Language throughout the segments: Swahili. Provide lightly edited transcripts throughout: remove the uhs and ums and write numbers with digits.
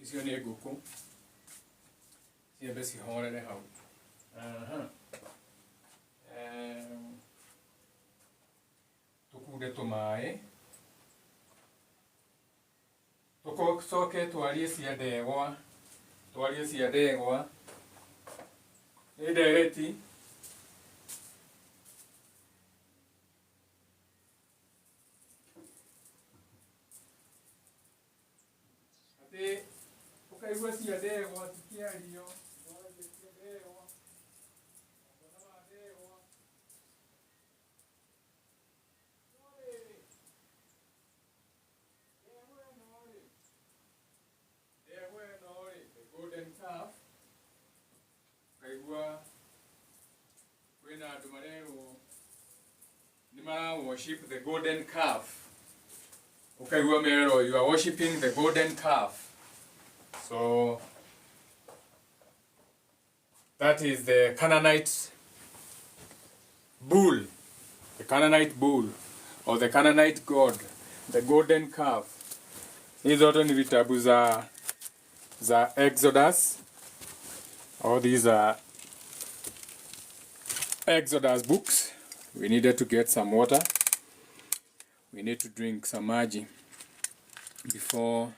icio nĩ ngũkũ ciambe cihorere hau. Tukunde tũmaĩ tũcoke twarie cia ndegwa, nĩ ndereti atĩ ũkaigua cia ndegwa tikĩario worship the golden calf. Ukaigua merero, you are worshiping the golden calf. So that is the Canaanite bull, or the Canaanite god, the golden calf. Hizi zote ni vitabu za Exodus. All these are Exodus books. We needed to get some water. We need to drink some maji before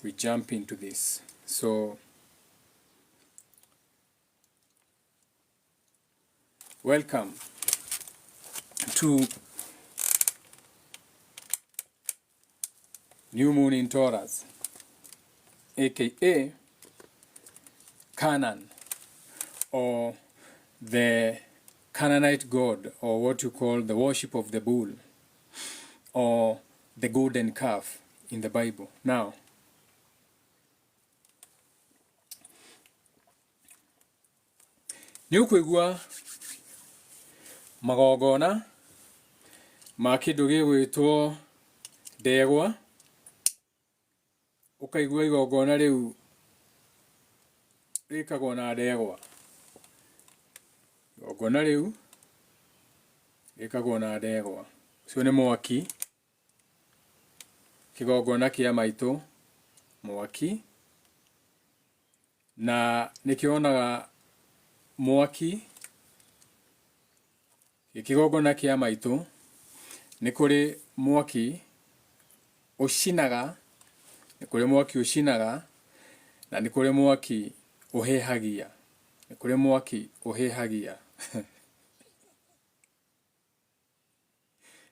we jump into this. So welcome to New Moon in Taurus, aka Canaan, or the Canaanite god, or what you call the worship of the bull, or the golden calf in the Bible. Now, nĩũkũigua magongona ma kĩndũ gĩgwĩtwo ndegwa, ũkaigua igongona rĩu rĩkagwo na ndegwa. Igongona rĩu rĩkagwo na ndegwa. Ũcio nĩ mwaki. Kĩgongona kĩa maitũ, mwaki. Na nĩkĩonaga mwaki, kĩgongona kĩa maitũ, nĩ kũrĩ mwaki ũcinaga, na nĩ kũrĩ mwaki ũhehagia. Nĩ kũrĩ mwaki ũhehagia.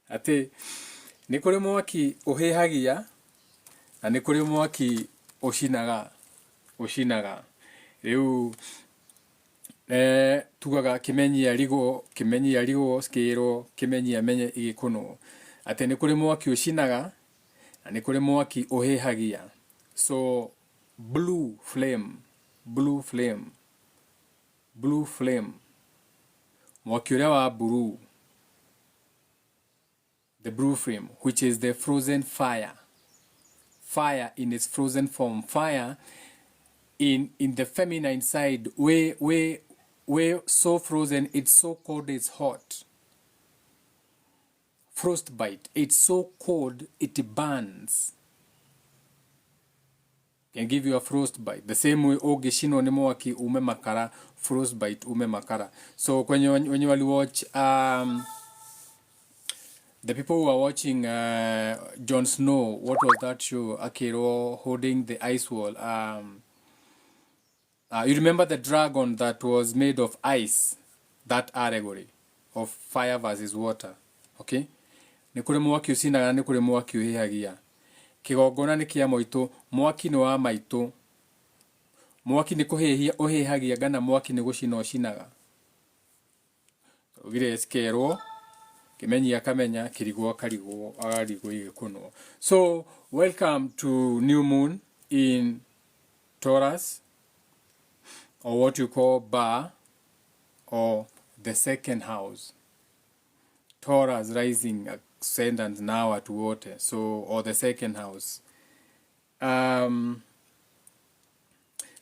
Atĩ nĩ kũrĩ mwaki ũhehagia na nĩ kũrĩ mwaki ũcinaga. Rĩu tugaga kĩmenyia rigwo skĩrwo kĩmenyia menye igĩkũnwo. Atĩ nĩ kũrĩ mwaki ũcinaga na nĩ kũrĩ mwaki ũhehagia. So blue flame, mwaki ũrĩa wa blue, the blue flame, which is the frozen fire in its frozen form. Fire in the feminine side, where so frozen, it's so cold, it's hot. Frostbite, it's so cold it burns. Can give you a frostbite. The same way ogeshino ni mwaki ume makara, frostbite ume makara. So when you watch the people who are watching Jon Snow, what was that show? Akiro holding the ice wall. You remember the dragon that was made of ice? That allegory of fire versus water. Okay? Nĩ kũrĩ mwaki ũcinaga, nĩ kũrĩ mwaki ũhehagia. Kĩgongona nĩ kĩa maitũ, mwaki nĩ wa maitũ. Mwaki nĩ kũhehia ũhehagia, ngana mwaki nĩ gũcina ũcinaga. Ũgire skerwo, kĩmenyia akamenya, kĩrigwo akarigwo, agarigwo igĩkũnwo. So, welcome to New Moon in Taurus, or what you call Ba, or the second house. Taurus rising ascendant now at water, so, or the second house.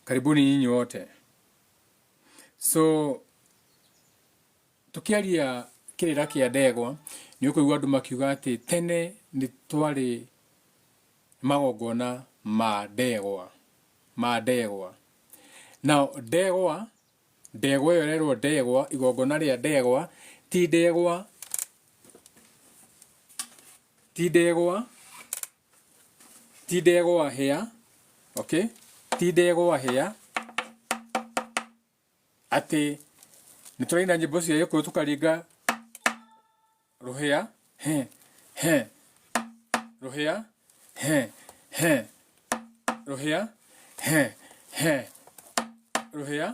Karibuni nyinyi wote. So tukiaria kirira kia ndegwa, ni ukũigua andu makiuga ati tene ni twari magongona ma ndegwa. Now ndegwa yo rerwo ndegwa, igongona ria ndegwa ti ndegwa hĩa, okay, ti ndegwa hĩa ati nituraina nyimbo cia gikuyu tukaringa ruhĩa ruhĩa ruhĩa ruhĩa,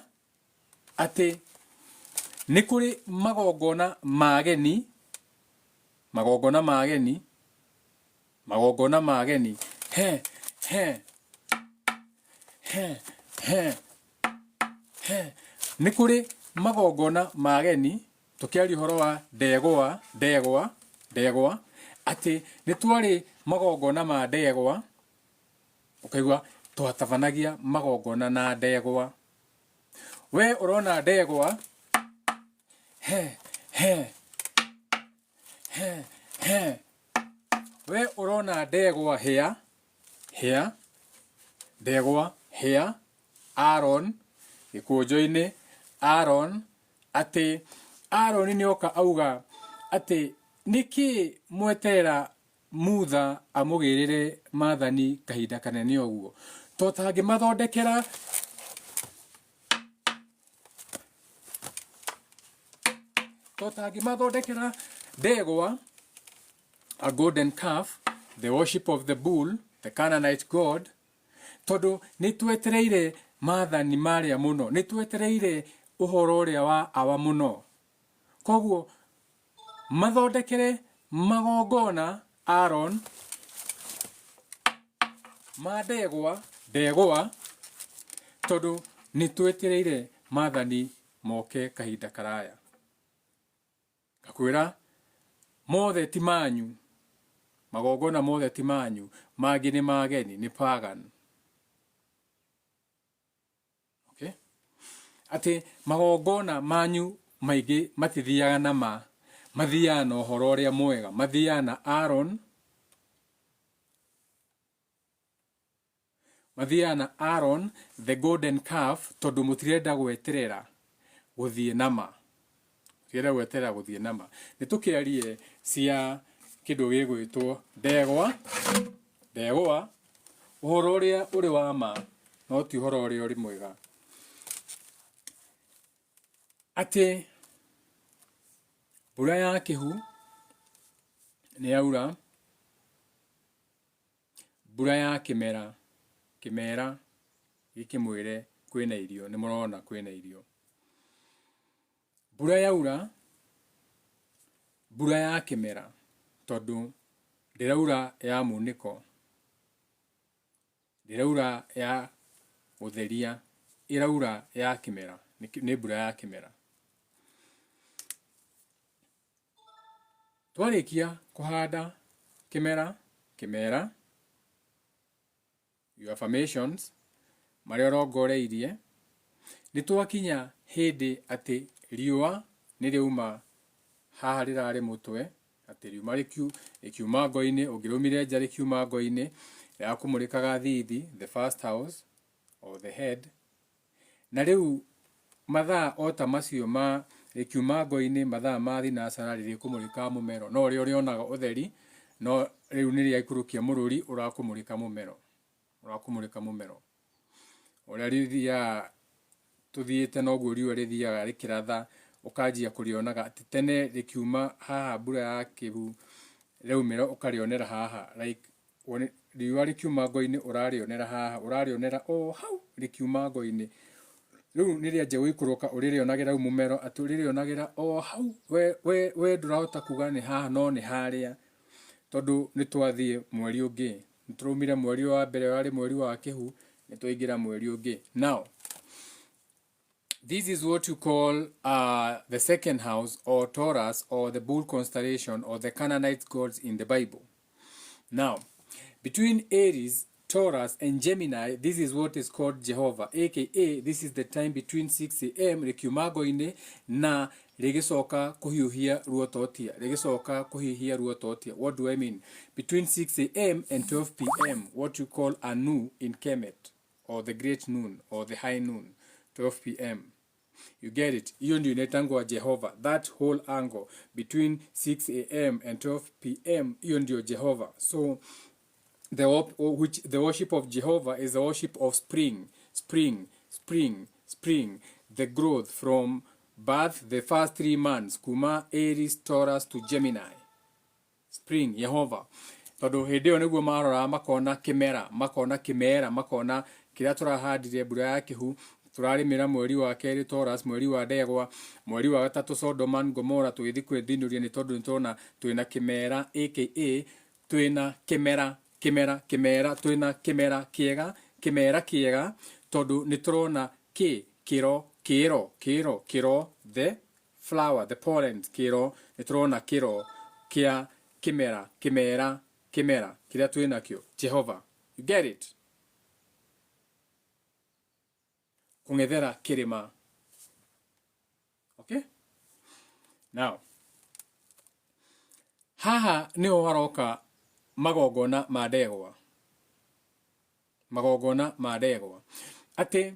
ati ni kuri magongona mageni ni kuri magongona mageni tukiaria horo wa ndegwa ati ni twari magongona ma ndegwa, ukaigua twatabanagia magongona na ndegwa. We urona ndegwa we urona ndegwa hĩa ndegwa hĩa Aaron gikunjo-ini Aaron, ati Aaron ni oka auga ati niki mwetera mutha amugirire mathani kahinda kanene uguo, to tangi mathondekera ndegwa a golden calf, the worship of the bull, the Canaanite god, tondu nitwetereire mathani maria muno, nitwetereire uhoro uria wa awa muno, koguo mathondekere magongona Aaron ma ndegwa tondu nitwetereire mathani moke kahinda karaya. Ngakwira mothe ti manyu, magongona mothe ti manyu, mangi ni mageni, ni pagan. Okay, ati magongona manyu maingi matithiaga na mathiaga na uhoro uria mwega, mathiaga na Aaron the golden calf, tondu mutirenda gweterera guthie nama, ni tukiarie cia kindu gigwitwo ndegwa uhoro uria uri wa ma, no ti uhoro uria uri mwega. Ati mbura ya kihu ni yaura, mbura ya kimera gikimwire kwina irio, ni murona kwina irio. Mbura yaura, mbura ya kimera, tondu ndiraura ya muniko, ndiraura ya gutheria, iraura ya kimera, ni mbura ya kimera. Twarikia kuhanda kimera your affirmations maria rongoreirie, ni twakinya hindi ati riua ni riuma haha rirari mutwe, ati riuma rikiuma ngo-ini, ungirumire nja rikiuma ngo-ini ya kumurikaga thithi, the first house or the head, na riu mathaa ota macio ma rikiuma ngo-ini, mathaa ma thinacara riri kumurika mumero, no ri urionaga utheri, no riu ni riaikurukia mururi urakumurika mumero, uria rithia tuthiite noguo riua rithiaga rikiratha, ukanjia kurionaga ati tene rikiuma haha mbura ya kibu riumira ukarionera haha, like riua rikiuma ngo-ini urarionera haha, urarionera hau rikiuma ngo-ini, riu ni rianjia guikuruka uririonagira mumero, ati uririonagira hau, we ndurahota kuga ni haha no ni haria, tondu ni twathie mweri ungi, niturumire mweri wa mbere wari mweri wa kihu, ni twaingira mweri ungi. Now this is what you call the second house, or Taurus, or the bull constellation, or the Canaanite gods in the Bible. Now between Aries, Taurus and Gemini, this is what is called Jehovah, aka this is the time between 6 a.m. rikiuma ngo-ini na rigicoka kuhiuhia ruototia rigicoka kuhihia ruototia. What do I mean? Between 6 a.m. and 12 p.m. what you call a nu in Kemet, or the great noon, or the high noon, 12 p.m. You get it? Hiyo ndio inaitangwa Jehovah. That whole angle between 6 a.m. and 12 p.m. hiyo ndio Jehovah. So the worship of Jehovah is the worship of spring, the growth from birth, the first 3 months, kuma Aries, Taurus to Gemini. Spring, Jehovah. Tondu hindi iyo niguo marora makona kimera, makona kiria turahandire mbura ya kihu, turarimira mweri wa keri Taurus, mweri wa ndegwa, mweri wa gatatu Sodom and Gomorrah, tugithi kwithinuria ni tondu nitona twina kimera, aka twina kimera, twina kimera kiega, tondu niturona kiro, the flower, the pollen, niturona kia kimera, kiria twina kio Jehovah. You get it? Kungethera kirima. Okay? Now, haha niho haroka magogona madegwa. Ate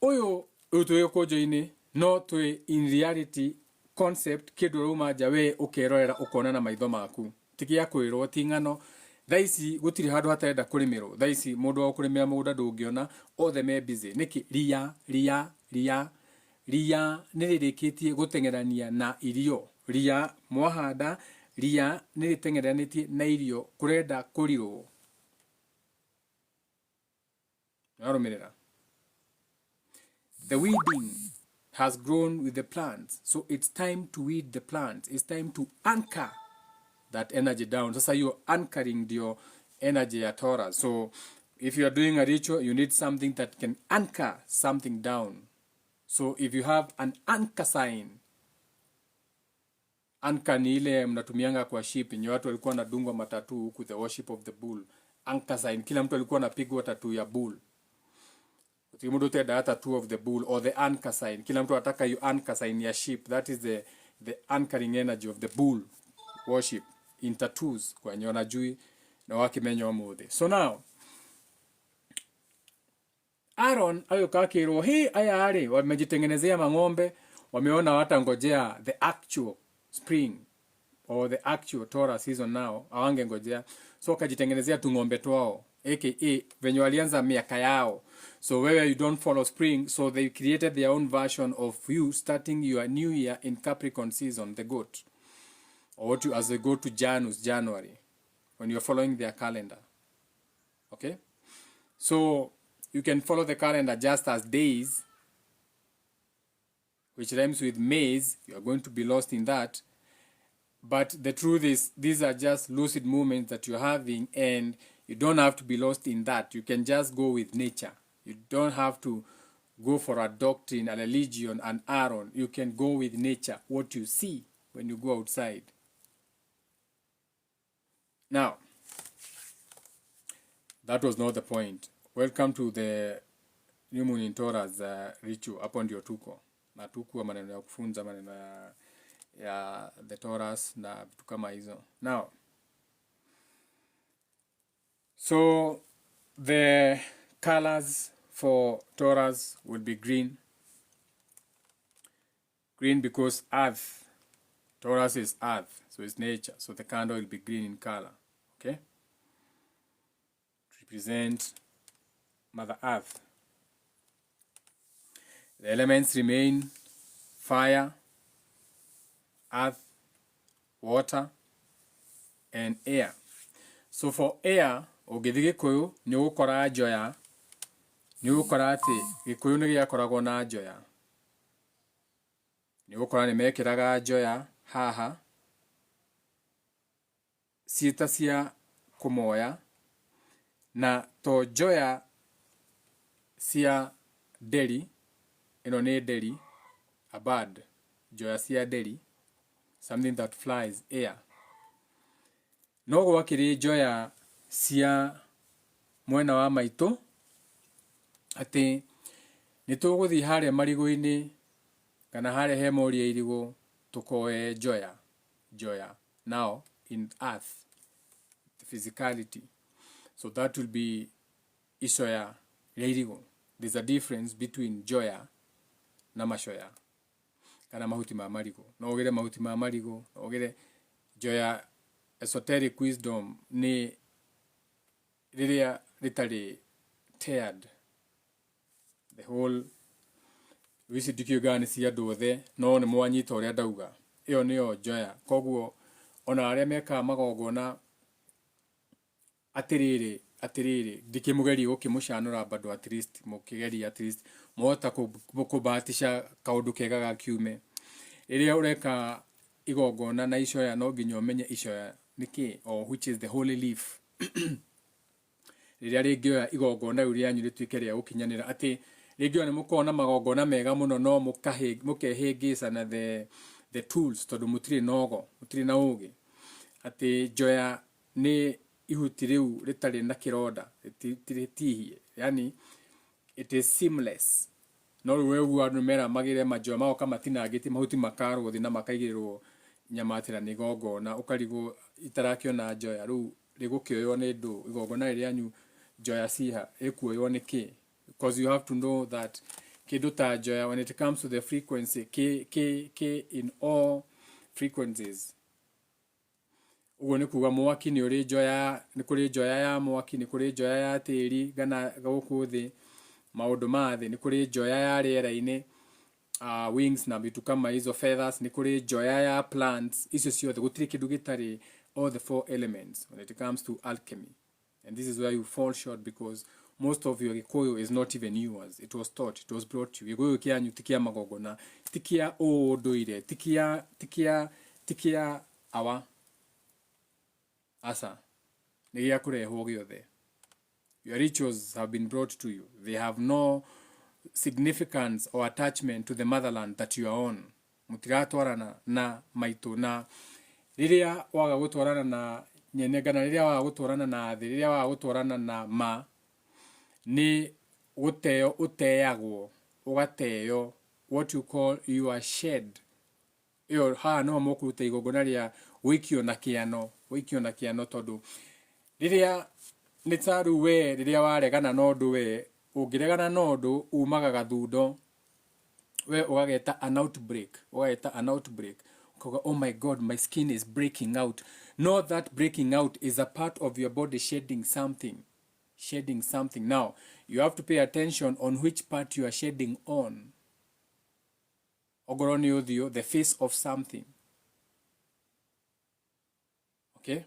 uyu tuyokojo-ini no twi in reality concept kiduruma jawe ukerorera ukona na maitho maku. Tikia kwirwo tingano thaisi gutiri handu hatarenda kurimirwo. Thaisi mundu wa kurimira mugunda ndungiona, othe me busy. Niki ria niririkitie gutengerania na irio. Ria mwahanda, ria niritengeranitie na irio kurenda kurirwo. Narumirira. The weeding has grown with the plants, so it's time to weed the plants. It's time to anchor that energy down. Sasa you're anchoring your energy at Taurus. So if you are doing a ritual, you need something that can anchor something down. So if you have an anchor sign, anchor ni ile mnatumianga kwa ship, ni watu walikuwa wanadungwa matatu huku, the worship of the bull. Anchor sign, kila mtu alikuwa anapigwa tattoo ya bull. Utimudu teda tattoo of the bull, or the anchor sign. Kila mtu ataka you anchor sign ya ship. That is the anchoring energy of the bull worship in tattoos kwa nyona jui na wakimenya omuthe. So now Aaron ayokakirwo aya ari wamejitengenezea mang'ombe, wameona watangojea the actual spring or the actual Taurus season now, awange ngojea, so kajitengenezea tu ng'ombe twao, aka venye walianza miaka yao. So where you don't follow spring, so they created their own version of you starting your new year in Capricorn season, the goat, or what you as they go to Janus, January, when you're following their calendar. Okay, so you can follow the calendar just as days, which rhymes with maize. You are going to be lost in that. But the truth is, these are just lucid moments that you're having, and you don't have to be lost in that. You can just go with nature. You don't have to go for a doctrine, a religion, an Aaron. You can go with nature, what you see when you go outside. Now, that was not the point. Welcome to the New Moon in Taurus ritual. Hapo ndio tuko. Na tuko maneno ya kufunza, maneno ya the Taurus na vitu kama hizo. Now, so the colors for Taurus will be green. Green because earth. Taurus is earth, so it's nature. So the candle will be green in color. Okay? Represent Mother Earth. The elements remain fire, earth, water, and air. So for air, ugithi Gikuyu ni ugukora njoya, ni ugukora ati Gikuyu ni giakoragwo na njoya. Ni ugukora ni mekiraga njoya haha ciita cia kumoya, na to njoya cia nderi, ino ni nderi, a bird, njoya cia nderi, something that flies, air. No gwakiri njoya cia mwena wa maitu, ati nituguthi haria marigo-ini kana haria he moria irigo, tukoe joya now in earth, the physicality. So that will be isoya reirigo. There's a difference between joya na mashoya kana mahuti ma marigo. No ogere mahuti ma marigo, no ogere joya. Esoteric wisdom ni riria ritari teared the whole wicidikio ni cia andu othe no ni mwanyita uria ndauga iyo niyo joya. Koguo ona aria meka magogona atiriri ndikimugeria gukimushanura bado at least mukigeria at least mohota kubatisha kaundu kega gakiume. Riria ureka igogona na icoya no nginya umenye icoya niki or which is the holy leaf. Riria ringioya igogona riu rianyu rituike ria gukinyanira ati ringioya ni mukona magogona mega muno no mukehingisa na the tools tondu mutiri nogo mutiri na ugi ati joya ni ihuti riu ritari na kironda ritihie, yani it is seamless. No riu andu mera magire majoya mao kama tinangiti mahuti makaro thi na makaigirwo nyamatira ni gogona ukarigo itarakiona joya riu rigukioywo ni ndu igogona rianyu joya siha ekuoywo niki, because you have to know that kindu ta joya when it comes to the frequency k in all frequencies. Ugo ni kuga mwaki ni uri joya, ni kuri joya ya mwaki, ni kuri joya ya tiri gana guku thi maundu ma thi, ni kuri joya ya riera-ini wings na bitu kama hizo feathers, ni kuri joya ya plants. Icio ciothe gutiri kindu gitari all the four elements when it comes to alchemy. And this is where you fall short, because most of your gikoyo is not even yours. It was taught, it was brought to you. Gikoyo kianyu tikia magogona, tikia nduire, tikia awa asa nigia kurehwo giothe. Your rituals have been brought to you. They have no significance or attachment to the motherland that you are on. Mutigatwarana na maitu na riria waga gutwarana na nyenegana, riria waga gutwarana na thi, riria waga gutwarana na ma ni guteo uteagwo ugateo what you call your shed. Iyo no mukuruta igogona ria wikio na kiano tondu riria nitaru we riria waregana nondu we ungiregana nondu umaga gathundo we ugageta an outbreak koga oh my god my skin is breaking out. No, that breaking out is a part of your body shedding something. Now you have to pay attention on which part you are shedding on. Ogoroni uthio, the face of something, okay,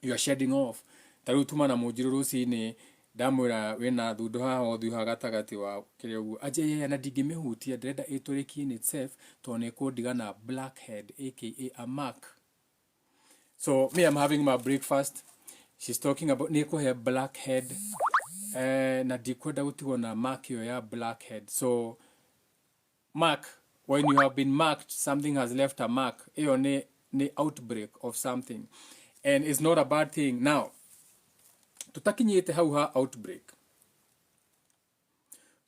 you are shedding off. Taru tuma na mujiru rucini ndamwira wina thundo haha othu hagatagati wa kire uguo aje ye na ndingimehutia ndrenda ituriki in itself to ne kudigana blackhead aka a mark. So me, I'm having my breakfast. She's talking about niko hair blackhead na dikwenda gutigwo na mark yo ya blackhead. So mark, when you have been marked, something has left a mark. Iyo ni outbreak of something, and it's not a bad thing. Now tutakinyite hau ha outbreak.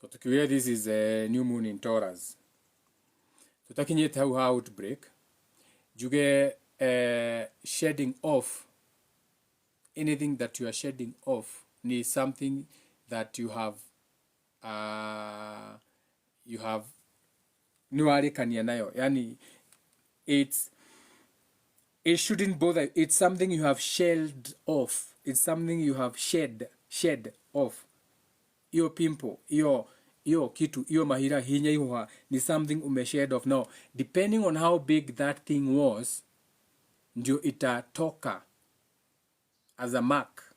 So tukiwia this is a new moon in Taurus. Tutakinyite hau ha outbreak. Juge shedding off, anything that you are shedding off needs something that you have nuarikania nayo, yani it shouldn't bother. It's something you have shed off. It's something you have shed off. Iyo pimple, iyo kitu, iyo mahira hinya ihoha ni something umeshed off. Now depending on how big that thing was, ndio itatoka as a mark.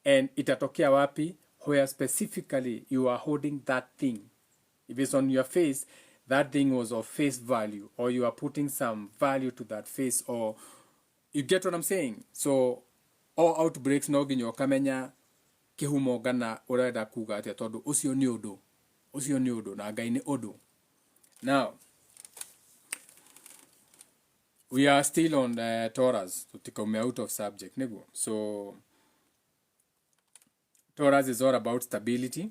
And itatokea wapi? Where specifically you are holding that thing. If it's on your face, that thing was of face value, or you are putting some value to that face, or you get what I'm saying. So all outbreaks no ginyo kamenya kihumo gana urenda kuga atia tondu ucio ni undu na Ngai ni undu. Now we are still on Taurus, to come out of subject nego. So Taurus is all about stability.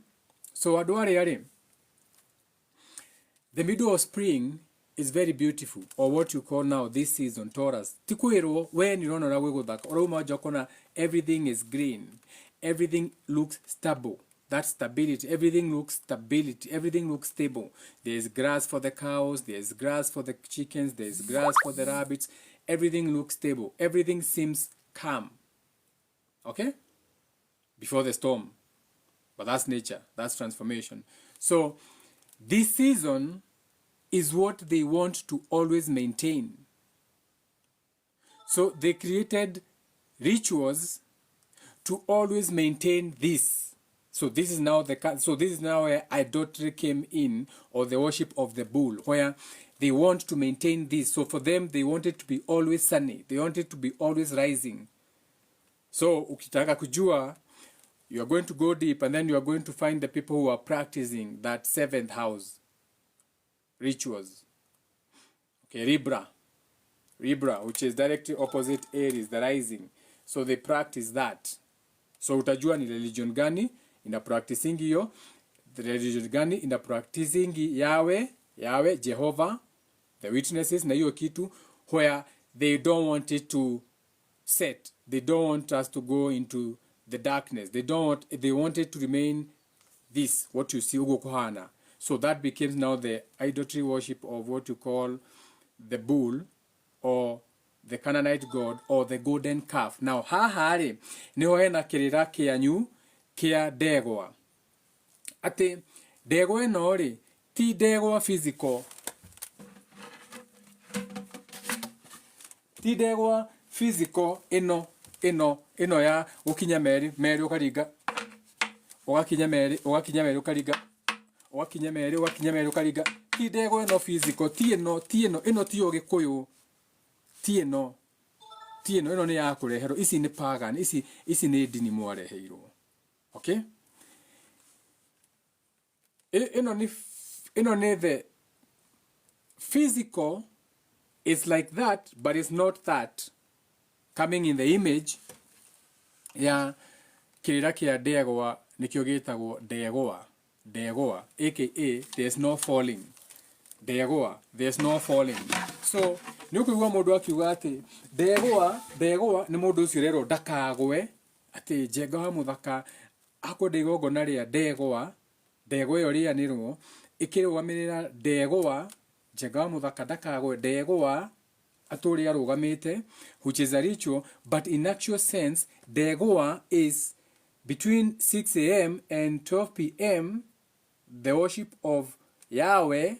So aduare yare, the middle of spring is very beautiful, or what you call now this season, Taurus. Tikuero, when you don't know, everything is green. Everything looks stable. That's stability. Everything looks stability. Everything looks stable. There's grass for the cows. There's grass for the chickens. There's grass for the rabbits. Everything looks stable. Everything seems calm. Okay? Before the storm. But that's nature. That's transformation. So, this season is what they want to always maintain. So, they created rituals to always maintain this. So this is now where idolatry came in, or the worship of the bull, where they want to maintain this. So for them, they want it to be always sunny. They want it to be always rising. So ukitaka kujua, you are going to go deep, and then you are going to find the people who are practicing that 7th house rituals. Okay, Libra, which is directly opposite Aries, the rising. So they practice that. So utajua ni religion gani ina practicing hiyo, the religion gani ina practicing Yahweh, Jehovah, the witnesses na hiyo kitu, where they don't want it to set. They don't want us to go into the darkness. They want it to remain this, what you see ugo kohana. So that becomes now the idolatry worship of what you call the bull, or the Canaanite god, or the golden calf. Now, hahari niho hena kirira kianyu kia ndegwa. Ati ndegwa ino ri ti ndegwa physical. Ti ndegwa physical ino ya ukinya meri ukariga. Ugakinya meri ukariga. Ugakinya meri ukariga. Ti ndegwa ino physical, ti ino ti ogikuyu. Tieno ino ni ya kurehero, isi ni pagan, isi ni dini mwareheirwo. Okay? Ino ni the physical is like that, but it's not that. Coming in the image ya kirira kia ndegwa nikyo gitagwo ndegwa, aka there's no falling. There's no falling. So nikuigua mundu akiuga ati ndegwa ni mundu ucio rero ndakagwe, ati jenga wa muthaka akwenda igongona ria ndegwa iyo rianirwo ikirugamirira ndegwa, jenga wa muthaka ndakagwe, ndegwa aturi arugamite, which is a ritual, but in actual sense ndegwa is between 6 a.m. and 12 p.m. the worship of Yahweh,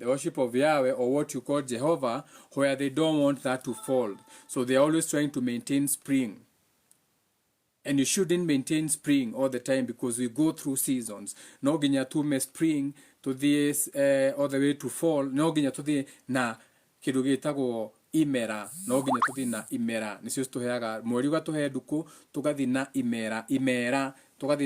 or what you call Jehovah, where they don't want that to fall. So they're always trying to maintain spring. And you shouldn't maintain spring all the time, because we go through seasons. No ginya tume spring to this all the way to fall. No ginya to the na kirugitago imera. No ginya to the na imera. Nisio tuheaga mweri ugatuhe duku tugathi na imera. But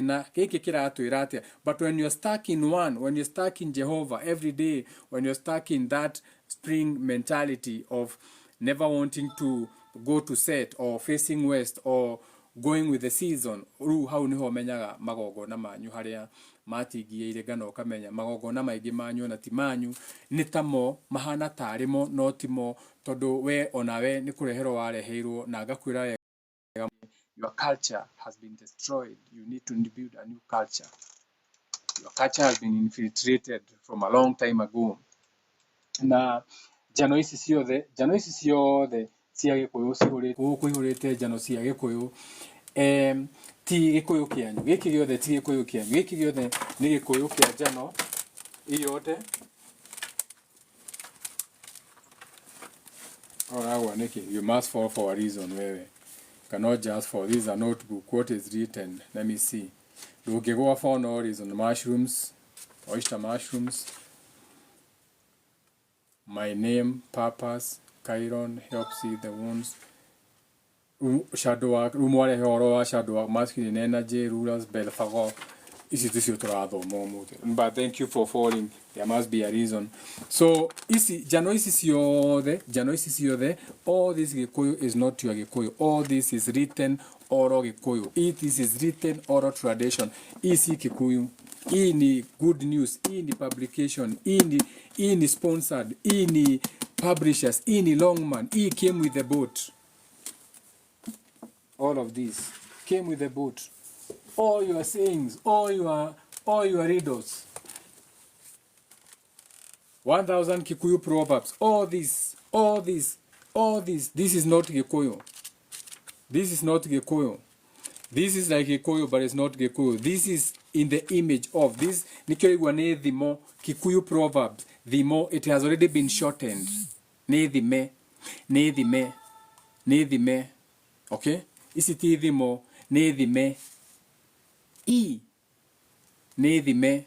when you're stuck in one, when you're stuck in Jehovah every day, when you're stuck in that spring mentality of never wanting to go to set, or facing west, or going with the season, hau niho menyaga magogona manyu haria matigiire gana ukamenya magogona maigi manyu na ti manyu nitamo mahana tarimo no timo, tondu we onawe ni kurehero wareheirwo na ngakwira your culture has been destroyed. You need to build a new culture. Your culture has been infiltrated from a long time ago. Na jano isi ciothe cia gikuyu ihurite jano cia gikuyu ti gikuyu kianyu, giki giothe ti gikuyu kianyu, giki giothe ni gikuyu kia jano iyote. You must fall for a reason, wewe. Cannot just for this is a notebook. What is written? Let me see. Do go for no reason. Mushrooms, oyster mushrooms. My name, purpose, Chiron, helps see the wounds. Shadow work, rumore horo, shadow work, masculine energy, rulers, belfago. But thank you for falling. There must be a reason. So, jano isi siode, all this Gikuyu is not your Gikuyu. All this is written oral Gikuyu. This is written oral tradition. Isi Kikuyu. hii ni good news, hii ni publication, hii ni sponsored, hii ni publishers, hii ni Longman, hii came with the boat. All of these came with the boat. All your sayings, all your riddles. 1000 Kikuyu proverbs, all this. This is not Gikuyu. This is not Gikuyu. This is like Gikuyu, but it's not Gikuyu. This is in the image of this. Nikiwa ne thimo Kikuyu proverbs. Thimo, it has already been shortened. Ne thime. Okay? Isi ti thimo ne thime. Ne thime.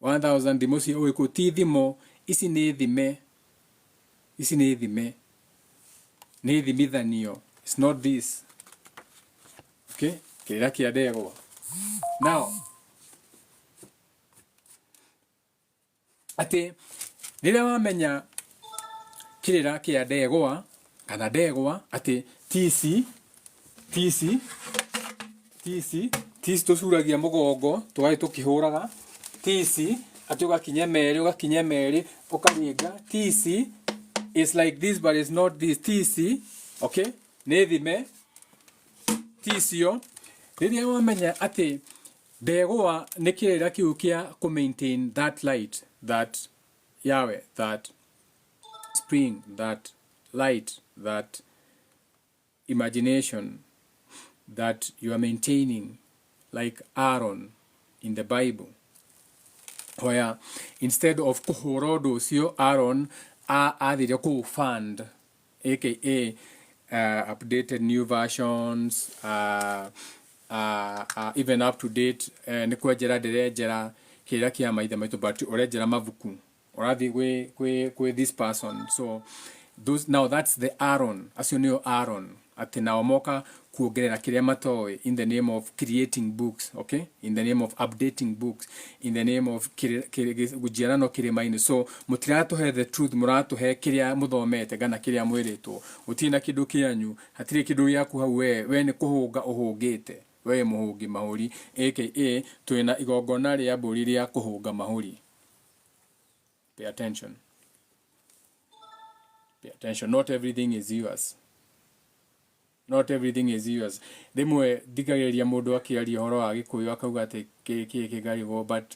1000 thimo si oiko ti thimo. Isi ne thime. Ne thimithanio. It's not this. Okay? Kira kia dego. Now, ate rĩrĩa wamenya kĩrĩra kĩa ndegwa kana ndegwa ate tisi tũcuragia mũgongo tũgaĩ tũkĩhũraga tisi ati ũgakinya merĩ ũkaringa tisi is like this but it's not this tisi. Okay, nethime tisio rĩrĩa wamenya ati ndegwa nĩ kĩrĩra kĩu kĩa ku maintain that light, that Yahweh, that spring, that light, that imagination that you are maintaining, like Aaron in the Bible, where instead of kuhũra ũndũ ũcio Aaron athire kũfund, aka updated new versions, even up to date, nĩ kwenjera ndĩrenjera kĩrĩa kĩa maithe maitũ, but ũrenjera mabuku ũrathi gwĩ this person. So those, now that's the Aaron, acio nĩo Aaron atĩ nao moka kuongerera kĩrĩa matoĩ in the name of creating books, okay, in the name of updating books, in the name of gujiarano kĩrĩma-inĩ. So mũtiratũhe the truth, mũratũhe kĩrĩa mũthomete kana kĩrĩa mwĩrĩtwo. Gũtirĩ na kĩndũ kĩanyu, hatirĩ kĩndũ gĩaku hau we nĩ kũhũnga ũhũngĩte, we mũhũngi mahũri, aka twĩna igongona rĩa mbũri rĩa kũhũnga mahũri. Pay attention. Pay attention. Not everything is yours. Not everything is yours. Rimwe thikagĩrĩria mũndũ akĩaria ũhoro wa Gĩkũyũ akauga atĩ kĩgarigwo, but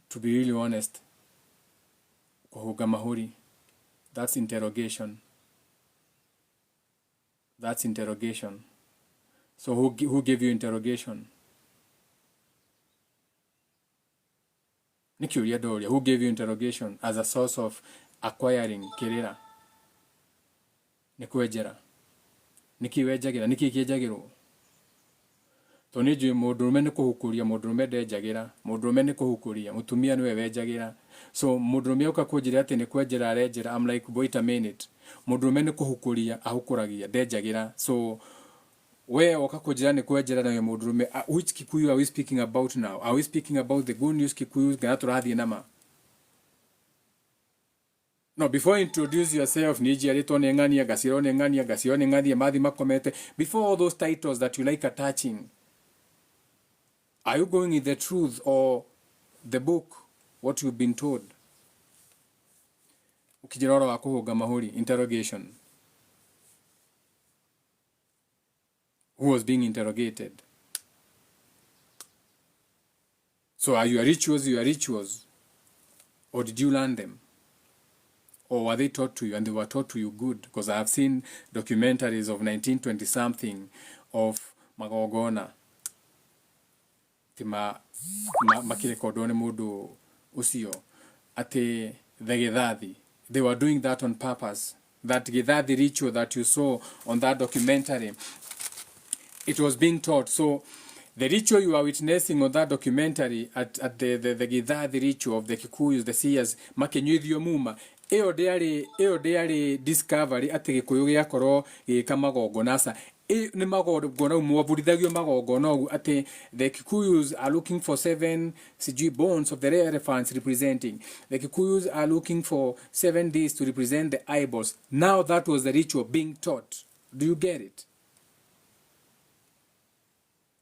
to be really honest, kũhũnga mahũri, that's interrogation. That's interrogation. So who gave you interrogation? Nikiuria doria, who gave you interrogation as a source of acquiring kĩrĩra? Nĩkwenjera. Nikiwenjagira, nikikienjagirwo. To nĩ njũĩ mũndũrũme nĩ kũhukuria, mũndũrũme ndenjagira, mũndũrũme nĩ kũhukuria, mũtumia nĩwe wenjagira. So mũndũrũme oka kũnjĩra atĩ nĩ kwenjera arenjera, I'm like, wait a minute. Mũndũrũme nĩ kũhukuria, ahukuragia, ndenjagira. So we oka kũnjĩra nĩ kwenjera na mũndũrũme, which Kikuyu are we speaking about now? Are we speaking about the good news Kikuyu kana tũrathiĩ nama? No, before you introduce yourself, nijiaritwo nĩ ng'ania, gaciro nĩ ng'ania, gaciro nĩ ng'ania, mathi makomete, before all those titles that you like attaching, are you going in the truth or the book, what you've been told? Ukijirora wa kũhũnga mahũri, interrogation. Who was being interrogated? So are your rituals, or did you learn them? Or were they taught to you, and they were taught to you good? Because I have seen documentaries of 1920-something of magogona. Tima makirekodone mudu usio. Ate the Githathi. They were doing that on purpose. That Githathi ritual that you saw on that documentary, it was being taught. So the ritual you are witnessing on that documentary at the Githathi ritual of the Kikuyus, the Seers, makenyuithio muma, eo diari discovery ati Gikuyu giakorwo gika magongonasa ni magongona mwaburithagia magongona ugu ati the Kikuyus are looking for 7 bones of the elephants representing, the Kikuyus are looking for 7 days to represent the eyeballs. Now that was the ritual being taught. Do you get it?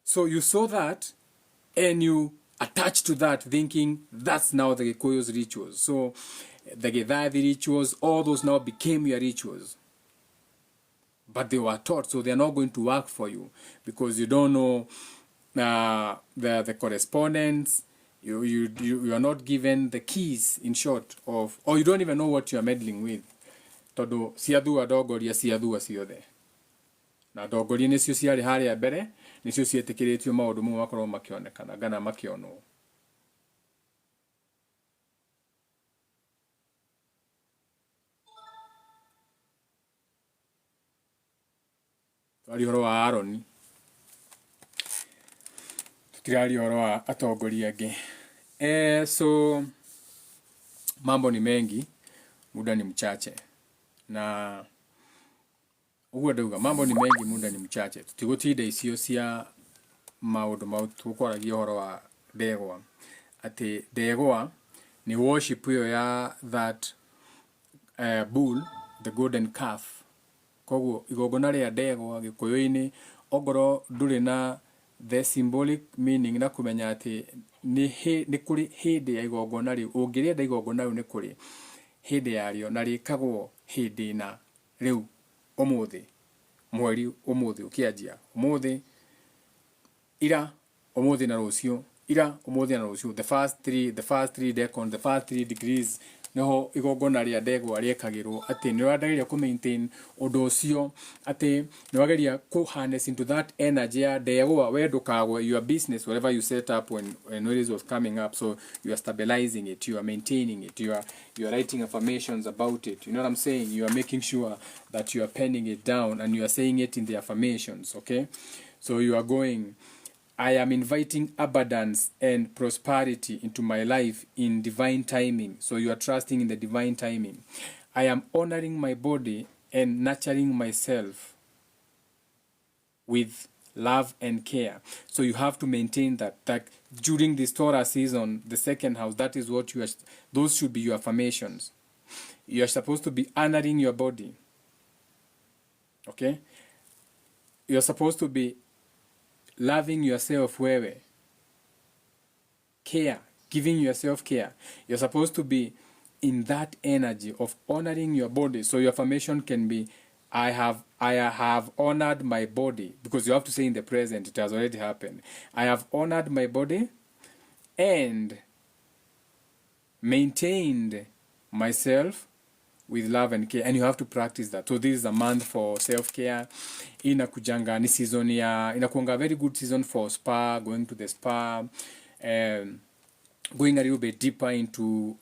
So you saw that and you attached to that thinking that's now the Gikuyu's rituals. So the Githathi rituals, all those now became your rituals. But they were taught, so they're not going to work for you because you don't know the correspondence. You are not given the keys, in short, of, or you don't even know what you are meddling with. Todo siadua dogoria siadua ciothe. Na dogoria nicio ciarĩ harĩa mbere, nicio ciĩtĩkĩrĩtio maũndũ mau makorwo makĩonekana kana makĩonwo. Twari horo wa Aroni. Tutirari horo wa atongoria angĩ. So mambo ni mengi, muda ni mchache. Na uguo ndauga mambo ni mengi, muda ni mchache. Tutigũtinda icio cia maũndũ mau tũkwaragia horo wa ndegwa. Ati ndegwa ni worship hiyo ya that bull, the golden calf. Koguo igongona rĩa ndegwa Gĩkũyũ-inĩ ongorwo ndũrĩ na the symbolic meaning na kumenya ati ni kũrĩ hĩndĩ ya igongona rĩu, ũngĩrĩenda igongona rĩu nĩ kũrĩ hĩndĩ yarĩo na rĩkagwo hĩndĩ na rĩu ũmũthĩ, mweri ũmũthĩ ũkĩanjia, ũmũthĩ ira, ũmũthĩ na rũciũ, ira, ũmũthĩ na rũciũ, the first three decons, the first 3 degrees, noho igongona rĩa ndegwa rĩekagĩrwo atĩ nĩ wagĩrĩire ku maintain ũndũ ũcio, atĩ nĩ wagĩrĩire ku harness into that energy ya ndegwa, we ndũkagwe your business whatever you set up when it was coming up, so you are stabilizing it, you are maintaining it, you are writing affirmations about it, you know what I'm saying, you are making sure that you are penning it down and you are saying it in the affirmations, okay? So you are going, I am inviting abundance and prosperity into my life in divine timing. So you are trusting in the divine timing. I am honoring my body and nurturing myself with love and care. So you have to maintain that. Like during this Taurus season, the second house, that is what you are, those should be your affirmations. You are supposed to be honoring your body. Okay? You are supposed to be loving yourself, wewe. Care, giving yourself care. You're supposed to be in that energy of honoring your body. So your affirmation can be, I have honored my body, because you have to say in the present, it has already happened. I have honored my body and maintained myself with love and care, and you have to practice that. So this is a month for self-care. Inakujanga ni season ya, inakuanga very good season for spa, going to the spa, going a little bit deeper into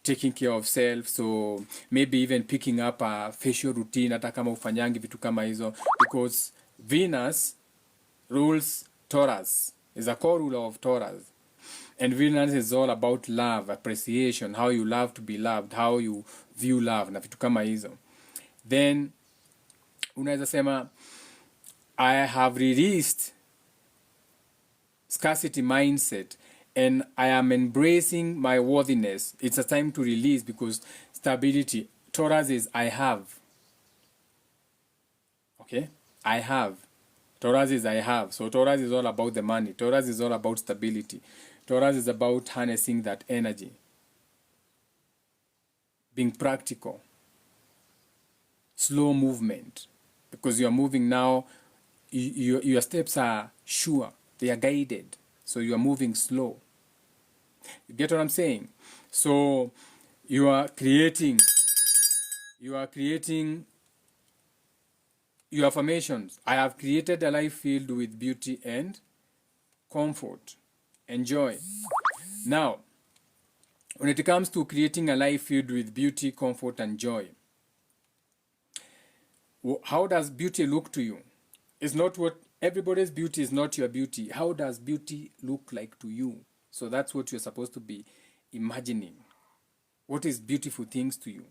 taking care of self. So maybe even picking up a facial routine, hata kama ufanyangi vitu kama hizo, because Venus rules Taurus, is a core ruler of Taurus. And Venus is all about love, appreciation, how you love to be loved, how you view love, na vitu kama hizo. Then, unaweza sema, I have released scarcity mindset and I am embracing my worthiness. It's a time to release, because stability, Taurus is I have. Okay? I have. Taurus is I have. So Taurus is all about the money. Taurus is all about stability. Taurus is about harnessing that energy, being practical, slow movement, because you are moving now, your steps are sure, they are guided, so you are moving slow. You get what I'm saying? So you are creating your affirmations. I have created a life filled with beauty and comfort. Enjoy. Now, when it comes to creating a life filled with beauty, comfort, and joy, how does beauty look to you? It's not what everybody's beauty is not your beauty. How does beauty look like to you? So that's what you're supposed to be imagining. What is beautiful things to you?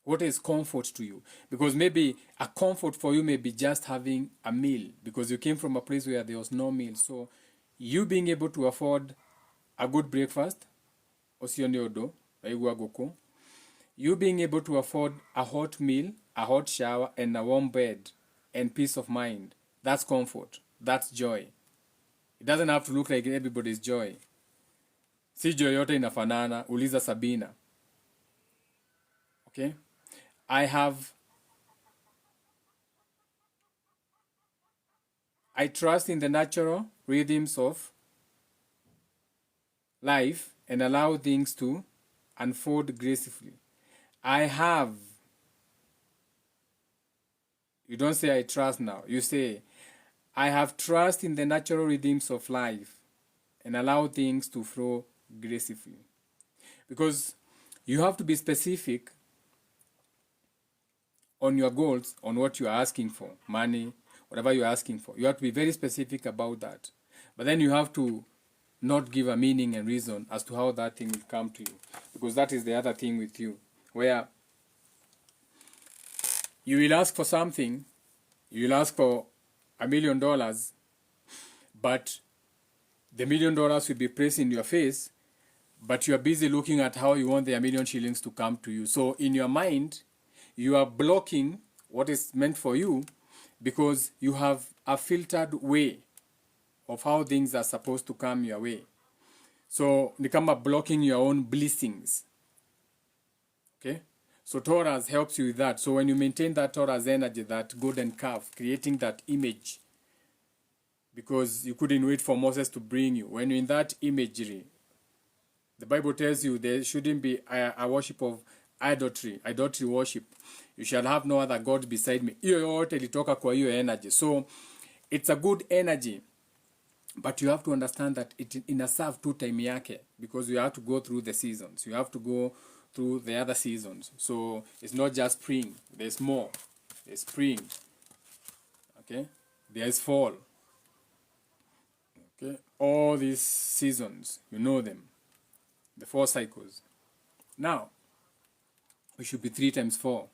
What is comfort to you? Because maybe a comfort for you may be just having a meal, because you came from a place where there was no meal. So you being able to afford a good breakfast, you being able to afford a hot meal, a hot shower, and a warm bed, and peace of mind, That's comfort. That's joy. It doesn't have to look like everybody's joy. Si joy yote inafanana, uliza Sabina. Okay? I trust in the natural rhythms of life and allow things to unfold gracefully. You don't say I trust now. You say, I have trust in the natural rhythms of life and allow things to flow gracefully. Because you have to be specific on your goals, on what you are asking for, money, whatever you're asking for. You have to be very specific about that. But then you have to not give a meaning and reason as to how that thing will come to you. Because that is the other thing with you, where you will ask for something, you will ask for $1 million, but the $1 million will be placed in your face, but you are busy looking at how you want the 1,000,000 shillings to come to you. So in your mind, you are blocking what is meant for you because you have a filtered way of how things are supposed to come your way. So ni kama blocking your own blessings. Okay? So Taurus helps you with that. So when you maintain that Taurus energy, that golden calf, creating that image, because you couldn't wait for Moses to bring you. When you're in that imagery, the Bible tells you there shouldn't be a worship of idolatry worship. You shall have no other God beside me. Hiyo yote ilitoka kwa hiyo energy. So it's a good energy, but you have to understand that it ina serve two time yake, because you have to go through the seasons. You have to go through the other seasons. So it's not just spring. There's more. There's spring. Okay? There's fall. Okay? All these seasons, you know them. The 4 cycles. Now, we should be 3 times 4.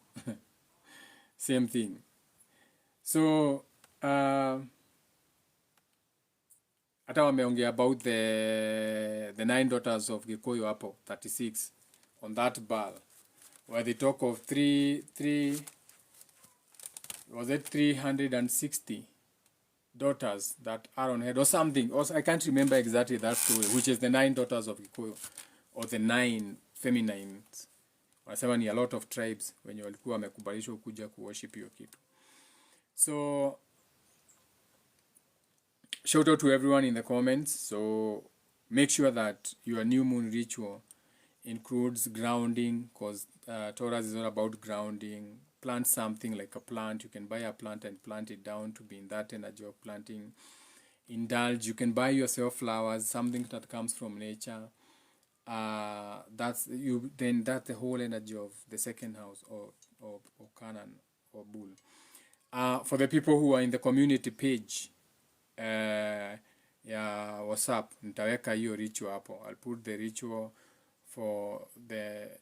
Same thing. So, hata wameongea about the 9 daughters of Gikuyu hapo, 36, on that ball, where they talk of 360 daughters that Aaron had, or something. Also, I can't remember exactly that story, which is the 9 daughters of Gikuyu, or the 9 feminines. Wanasema ni a lot of tribes wenye walikuwa wamekubalishwa kuja kuworship hiyo kitu. So shout out to everyone in the comments. So make sure that your new moon ritual includes grounding, because Taurus is all about grounding. Plant something like a plant. You can buy a plant and plant it down to be in that energy of planting. Indulge. You can buy yourself flowers, something that comes from nature. That's the whole energy of the second house, or Canaan, or Bull. For the people who are in the community page, ya WhatsApp, nitaweka hiyo ritual hapo. I'll put the ritual for the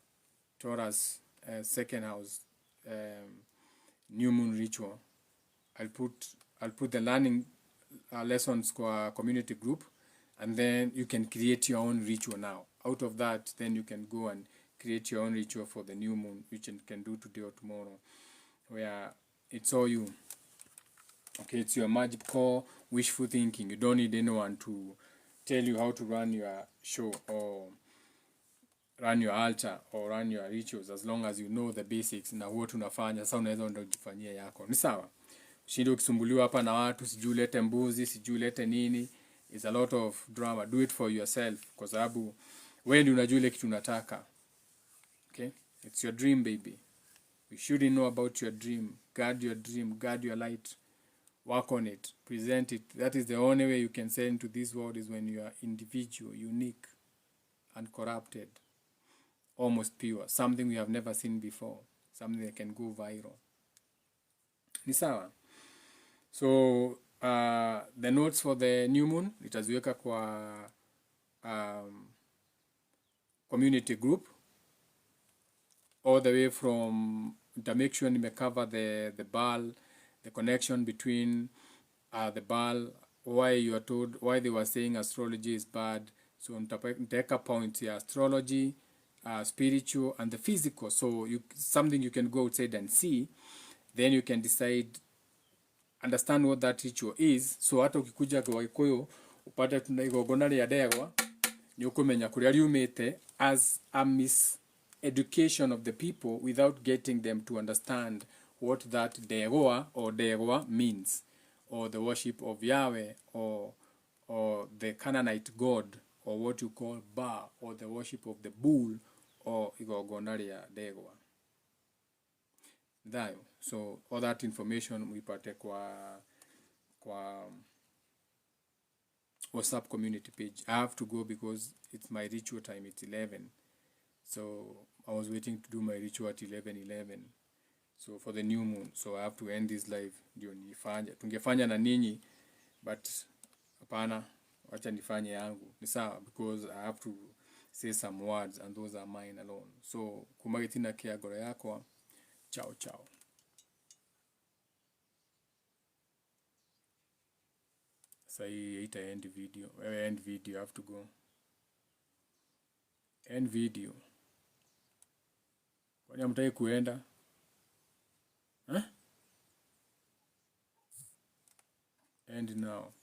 Taurus second house new moon ritual. I'll put the learning lessons kwa community group, and then you can create your own ritual now. Out of that, then you can go and create your own ritual for the new moon, which you can do today or tomorrow, where it's all you. Okay, it's your magical wishful thinking. You don't need anyone to tell you how to run your show, or run your altar, or run your rituals, as long as you know the basics na huo tunafanya. Sasa unaweza ndo kujifanyia yako. Ni sawa. Ushinde ukisumbuliwa hapa na watu, sijui lete mbuzi, sijui lete nini. It's a lot of drama. Do it for yourself, kwa sababu wewe ndio unajua ile kitu unataka. Okay? It's your dream, baby. You should know about your dream. Guard your dream. Guard your light. Work on it. Present it. That is the only way you can send into this world, is when you are individual, unique, uncorrupted, almost pure. Something we have never seen before. Something that can go viral. Ni sawa? So, the notes for the new moon, itaziweka kwa community group, all the way from, make sure nimecover the ball, the connection between the ball, why you are told, why they were saying astrology is bad. So nitaweka points here: astrology, spiritual, and the physical. So something you can go outside and see, then you can decide understand what that ritual is. So hata ukikuja kwa Gikuyu upate tuna igongona ria ndegwa ni ukumenya kuria riumite as a miseducation of the people without getting them to understand what that ndegwa or ndegwa means, or the worship of Yahweh, or the Canaanite god, or what you call Ba, or the worship of the bull, or igongona ria ndegwa. Thayo. So all that information muipate kwa WhatsApp community page. I have to go because it's my ritual time. It's 11. So I was waiting to do my ritual at 11:11. So for the new moon. So I have to end this live. Ndio nifanye. Tungefanya na ninyi, but hapana, wacha nifanye yangu. Ni sawa because I have to say some words and those are mine alone. So kumagitina kia gore yako. Ciao ciao. Say ita end video. End video. I have to go. End video. Kwani hamtaki kuenda? Huh? End now.